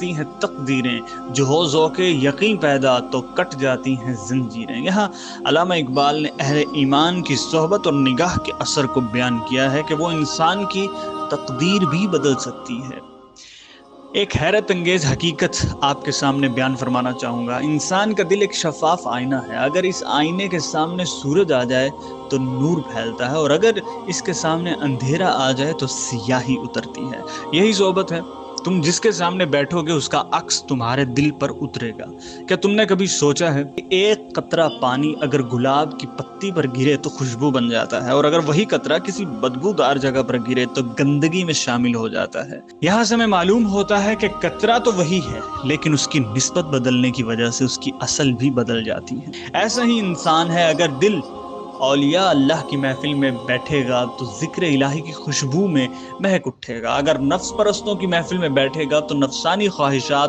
ہیں تقدیریں، جو ہو ذوق یقین پیدا تو کٹ جاتی ہیں زنجیریں۔ یہاں علامہ اقبال نے اہل ایمان کی صحبت اور نگاہ کے اثر کو بیان کیا ہے کہ وہ انسان کی تقدیر بھی بدل سکتی ہے۔ ایک حیرت انگیز حقیقت آپ کے سامنے بیان فرمانا چاہوں گا۔ انسان کا دل ایک شفاف آئینہ ہے، اگر اس آئینے کے سامنے سورج آ جائے تو نور پھیلتا ہے، اور اگر اس کے سامنے اندھیرا آ جائے تو سیاہی اترتی ہے۔ یہی صحبت ہے، تم جس کے سامنے بیٹھو گے اس کا عکس تمہارے دل پر اترے گا۔ کیا تم نے کبھی سوچا ہے کہ ایک قطرہ پانی اگر گلاب کی پتی پر گرے تو خوشبو بن جاتا ہے، اور اگر وہی قطرہ کسی بدبودار جگہ پر گرے تو گندگی میں شامل ہو جاتا ہے۔ یہاں سے ہمیں معلوم ہوتا ہے کہ قطرہ تو وہی ہے، لیکن اس کی نسبت بدلنے کی وجہ سے اس کی اصل بھی بدل جاتی ہے۔ ایسا ہی انسان ہے، اگر دل اولیاء اللہ کی محفل میں بیٹھے گا تو ذکر الہی کی خوشبو میں مہک اٹھے گا، اگر نفس پرستوں کی محفل میں بیٹھے گا تو نفسانی خواہشات